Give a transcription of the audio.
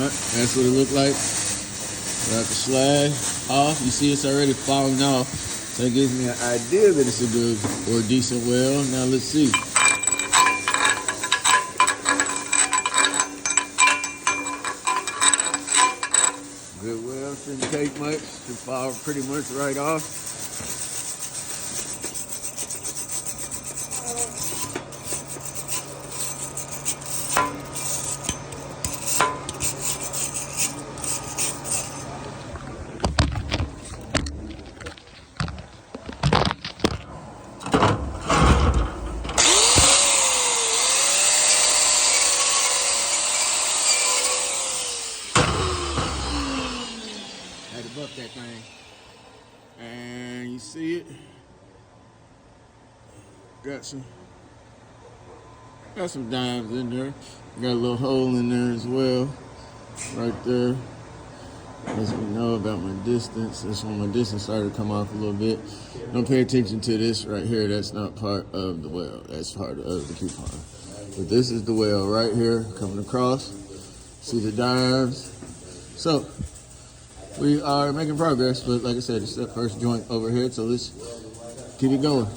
front. That's what it looked like. Got the slag off. You see it's already falling off. So it gives me an idea that it's a good or a decent weld. Now let's see. Good weld, shouldn't take much. Should fall pretty much right off. Had to buff that thing. And you see it? Got some dimes in there. Got a little hole in there as well. Right there. As we know about my distance. That's when my distance started to come off a little bit. Don't pay attention to this right here. That's not part of the weld. That's part of the coupon. But this is the weld right here coming across. See the dimes. So we are making progress, but like I said, it's that first joint overhead, so let's keep it going.